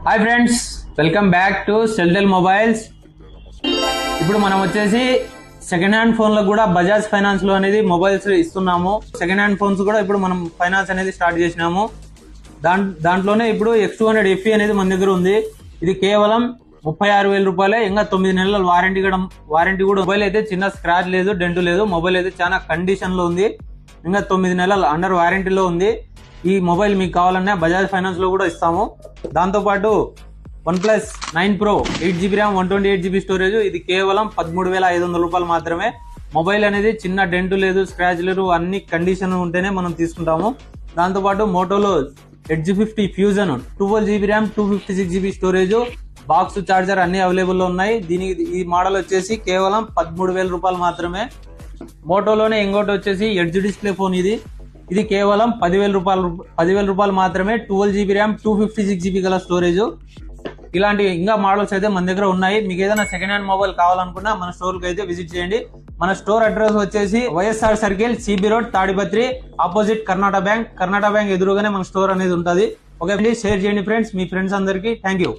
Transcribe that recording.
Hi friends, welcome back to Celtel mobiles. ఇప్పుడు మనం వచ్చేసి సెకండ్ హ్యాండ్ ఫోన్లకు కూడా బజాజ్ ఫైనాన్స్ లో అనేది మొబైల్స్ ఇస్తున్నాము. సెకండ్ హ్యాండ్ ఫోన్స్ కూడా ఇప్పుడు మనం ఫైనాన్స్ అనేది స్టార్ట్ చేసినాము. దాంట్లోనే ఇప్పుడు X200 FE అనేది మన దగ్గర ఉంది. ఇది కేవలం 36,000 రూపాయలే. ఇంకా 9 నెలల వారంటీ కూడా. మొబైల్ అయితే చిన్న స్క్రాచ్ లేదు, డెంట్ లేదు. మొబైల్ అయితే చాలా కండిషన్ లో ఉంది. ఇంకా 9 నెలల అండర్ వారంటీలో ఉంది. ఈ మొబైల్ మీకు కావాలన్నా బజాజ్ ఫైనాన్స్ లో కూడా ఇస్తాము. దాంతో పాటు OnePlus 9 Pro 8GB RAM 128GB storage. ఇది కేవలం 13,500 రూపాయలు మాత్రమే. మొబైల్ అనేది చిన్న డెంట్ లేదు, స్క్రాచ్ లేదు, అన్ని కండిషన్ ఉంటేనే మనం తీసుకుంటాము. దాంతో పాటు మోటోలో Edge 50 Fusion 12GB RAM 256GB storage, box charger అన్ని అవైలబుల్ లో ఉన్నాయి. ఈ మోడల్ వచ్చేసి కేవలం 13,000 రూపాయలు మాత్రమే. మోటోలోనే ఇంకోటి వచ్చేసి ఎడ్జ్ డిస్ప్లే ఫోన్. ఇది కేవలం 10,000 రూపాయలు మాత్రమే. 12GB RAM 256GB గల స్టోరేజ్. ఇలాంటి ఇంకా మోడల్స్ అయితే మన దగ్గర ఉన్నాయి. మీకు ఏదైనా సెకండ్ హ్యాండ్ మొబైల్ కావాలనుకున్నా మన స్టోర్ కి అయితే విజిట్ చేయండి. మన స్టోర్ అడ్రస్ వచ్చేసి YSR circle, CB road, Tadipatri, opposite Karnataka bank ఎదురుగానే మన స్టోర్ అనేది ఉంటుంది. ఓకే, షేర్ చేయండి ఫ్రెండ్స్, మీ ఫ్రెండ్స్ అందరికీ. Thank you.